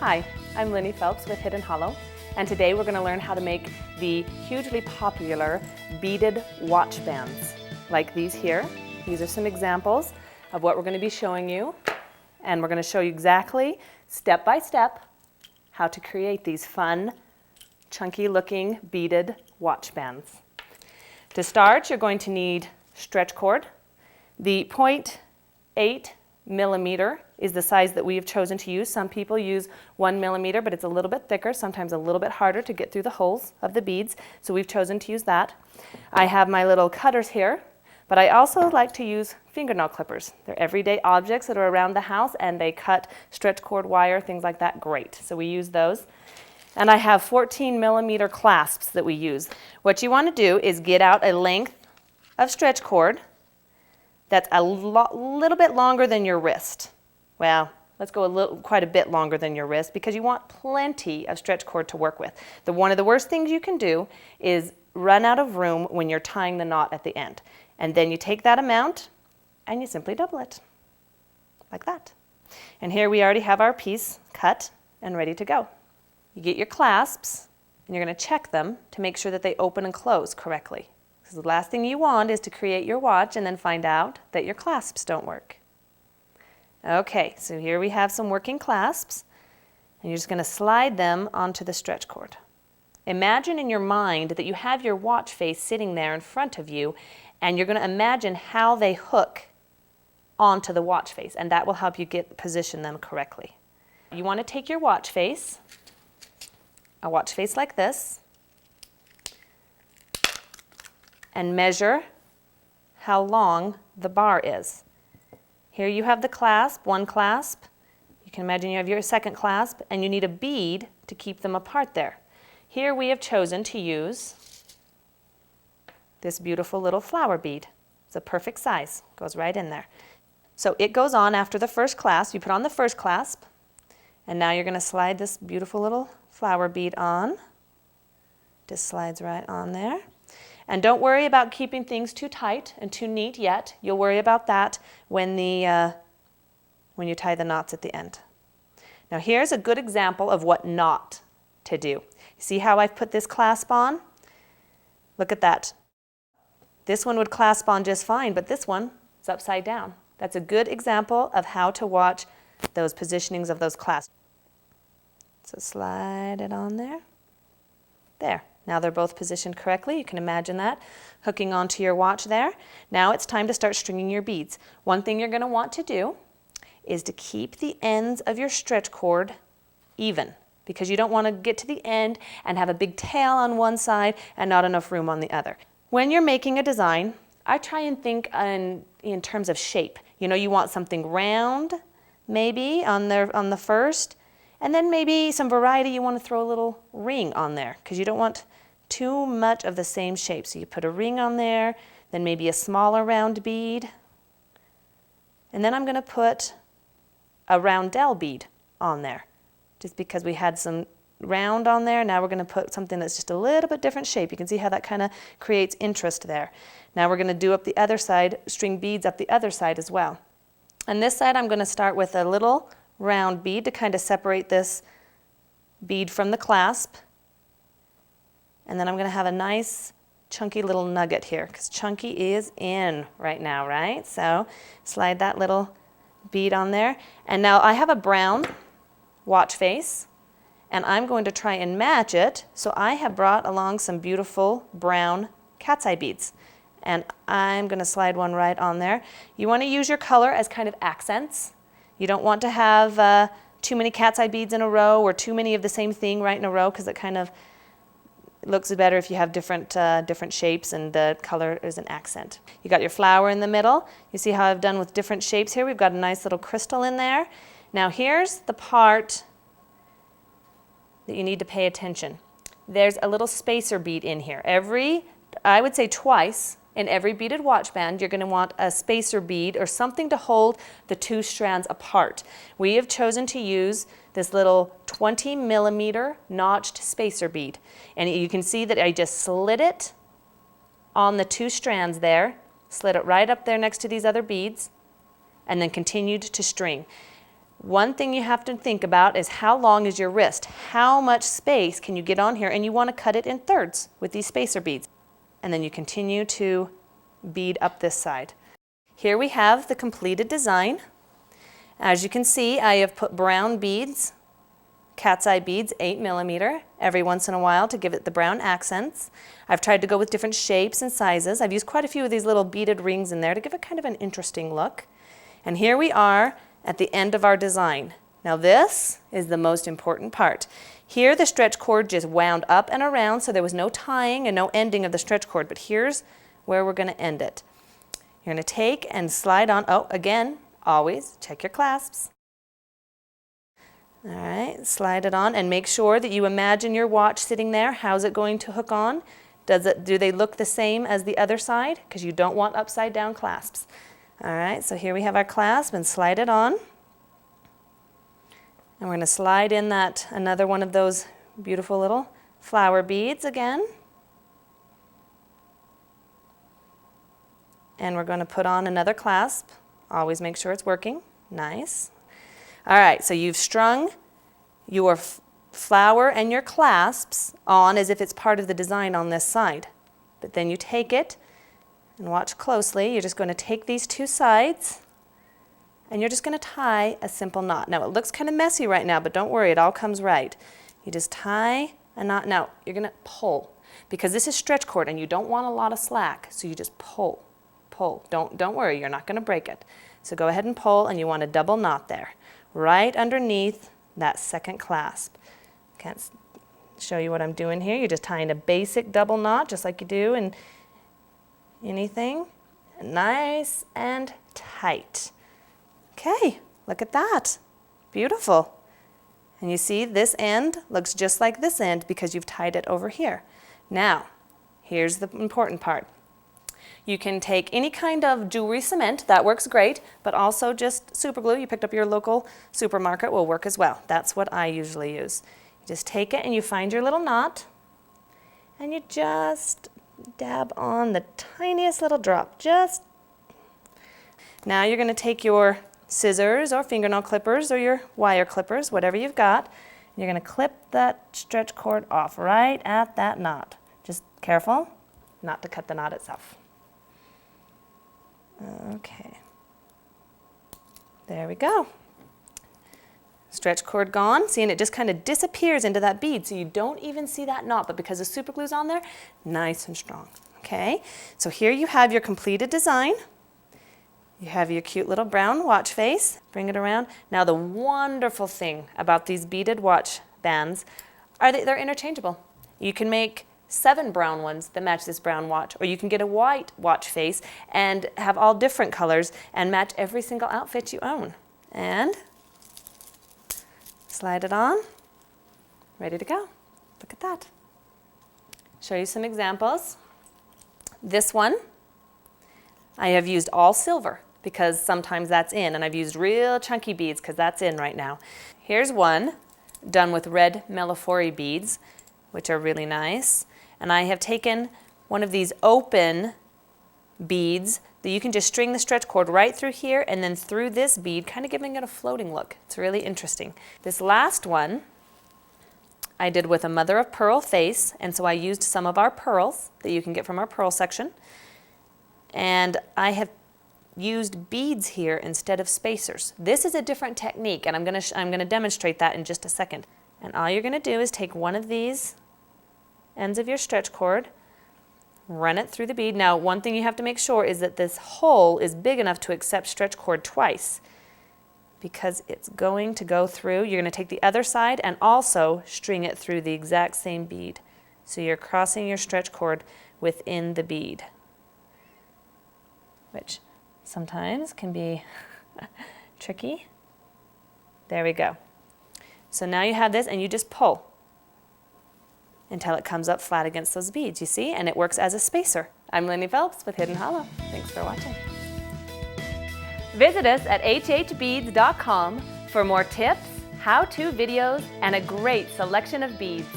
Hi, I'm Linny Phelps with Hidden Hollow, and today we're going to learn how to make the hugely popular beaded watch bands like these here. These are some examples of what we're going to be showing you, and we're going to show you exactly, step by step, how to create these fun, chunky looking beaded watch bands. To start, you're going to need stretch cord. The 0.8 millimeter is the size that we have chosen to use. Some people use 1 millimeter, but it's a little bit thicker, sometimes a little bit harder to get through the holes of the beads, so we've chosen to use that. I have my little cutters here, but I also like to use fingernail clippers. They're everyday objects that are around the house, and they cut stretch cord wire, things like that, great. So we use those. And I have 14 millimeter clasps that we use. What you want to do is get out a length of stretch cord that's a little bit longer than your wrist. Well, let's go quite a bit longer than your wrist, because you want plenty of stretch cord to work with. One of the worst things you can do is run out of room when you're tying the knot at the end. And then you take that amount and you simply double it, like that. And here we already have our piece cut and ready to go. You get your clasps and you're going to check them to make sure that they open and close correctly. Because the last thing you want is to create your watch and then find out that your clasps don't work. Okay, so here we have some working clasps, and you're just going to slide them onto the stretch cord. Imagine in your mind that you have your watch face sitting there in front of you, and you're going to imagine how they hook onto the watch face, and that will help you position them correctly. You want to take your watch face, a watch face like this, and measure how long the bar is. Here you have the clasp, one clasp. You can imagine you have your second clasp, and you need a bead to keep them apart there. Here we have chosen to use this beautiful little flower bead. It's a perfect size, goes right in there. So it goes on after the first clasp. You put on the first clasp, and now you're going to slide this beautiful little flower bead on. Just slides right on there. And don't worry about keeping things too tight and too neat yet. You'll worry about that when you tie the knots at the end. Now here's a good example of what not to do. See how I've put this clasp on? Look at that. This one would clasp on just fine, but this one is upside down. That's a good example of how to watch those positionings of those clasps. So slide it on there. There. Now they're both positioned correctly. You can imagine that hooking onto your watch there. Now it's time to start stringing your beads. One thing you're going to want to do is to keep the ends of your stretch cord even, because you don't want to get to the end and have a big tail on one side and not enough room on the other. When you're making a design, I try and think in terms of shape. You know, you want something round maybe on the first, and then maybe some variety. You want to throw a little ring on there because you don't want too much of the same shape. So you put a ring on there, then maybe a smaller round bead. And then I'm going to put a roundel bead on there. Just because we had some round on there, now we're going to put something that's just a little bit different shape. You can see how that kind of creates interest there. Now we're going to do up the other side, string beads up the other side as well. On this side I'm going to start with a little round bead to kind of separate this bead from the clasp. And then I'm going to have a nice chunky little nugget here, because chunky is in right now, right? So slide that little bead on there. And now I have a brown watch face, and I'm going to try and match it. So I have brought along some beautiful brown cat's eye beads, and I'm going to slide one right on there. You want to use your color as kind of accents. You don't want to have too many cat's eye beads in a row, or too many of the same thing right in a row, because it kind of looks better if you have different shapes and the color is an accent. You got your flower in the middle. You see how I've done with different shapes here? We've got a nice little crystal in there. Now here's the part that you need to pay attention. There's a little spacer bead in here. I would say twice in every beaded watch band, you're going to want a spacer bead or something to hold the two strands apart. We have chosen to use this little 20 millimeter notched spacer bead. And you can see that I just slid it on the two strands there, slid it right up there next to these other beads, and then continued to string. One thing you have to think about is how long is your wrist? How much space can you get on here? And you want to cut it in thirds with these spacer beads. And then you continue to bead up this side. Here we have the completed design. As you can see, I have put brown beads, cat's eye beads, 8mm, every once in a while to give it the brown accents. I've tried to go with different shapes and sizes. I've used quite a few of these little beaded rings in there to give it kind of an interesting look. And here we are at the end of our design. Now this is the most important part. Here the stretch cord just wound up and around, so there was no tying and no ending of the stretch cord, but here's where we're going to end it. You're going to take and slide on, oh, again, always check your clasps. All right, slide it on and make sure that you imagine your watch sitting there. How's it going to hook on? Do they look the same as the other side? Because you don't want upside down clasps. All right, so here we have our clasp and slide it on. And we're going to slide in that another one of those beautiful little flower beads again. And we're going to put on another clasp. Always make sure it's working. Nice. All right, so you've strung your flower and your clasps on as if it's part of the design on this side. But then you take it, and watch closely, you're just going to take these two sides and you're just going to tie a simple knot. Now it looks kind of messy right now, but don't worry, it all comes right. You just tie a knot. Now you're going to pull, because this is stretch cord and you don't want a lot of slack, so you just pull, pull. Don't worry, you're not going to break it. So go ahead and pull, and you want a double knot there, right underneath that second clasp. Can't show you what I'm doing here. You're just tying a basic double knot, just like you do in anything. Nice and tight. Okay, look at that. Beautiful. And you see this end looks just like this end because you've tied it over here. Now, here's the important part. You can take any kind of jewelry cement, that works great, but also just super glue. You picked up your local supermarket will work as well. That's what I usually use. You just take it and you find your little knot and you just dab on the tiniest little drop. Now you're going to take your scissors or fingernail clippers or your wire clippers, whatever you've got. And you're going to clip that stretch cord off right at that knot. Just careful not to cut the knot itself. Okay. There we go. Stretch cord gone. See, and it just kind of disappears into that bead, so you don't even see that knot, but because the super glue's on there, nice and strong. Okay, so here you have your completed design. You have your cute little brown watch face. Bring it around. Now the wonderful thing about these beaded watch bands are they're interchangeable. You can make 7 brown ones that match this brown watch, or you can get a white watch face and have all different colors and match every single outfit you own. And slide it on, ready to go. Look at that. Show you some examples. This one, I have used all silver because sometimes that's in, and I've used real chunky beads because that's in right now. Here's one done with red Mellifori beads, which are really nice. And I have taken one of these open beads that you can just string the stretch cord right through here and then through this bead, kind of giving it a floating look. It's really interesting. This last one I did with a mother of pearl face, and so I used some of our pearls that you can get from our pearl section. And I have used beads here instead of spacers. This is a different technique, and I'm gonna demonstrate that in just a second. And all you're gonna do is take one of these ends of your stretch cord, run it through the bead. Now, one thing you have to make sure is that this hole is big enough to accept stretch cord twice, because it's going to go through. You're going to take the other side and also string it through the exact same bead. So you're crossing your stretch cord within the bead, which sometimes can be tricky. There we go. So now you have this, and you just pull until it comes up flat against those beads, you see? And it works as a spacer. I'm Lindy Phelps with Hidden Hollow. Thanks for watching. Visit us at hhbeads.com for more tips, how-to videos, and a great selection of beads.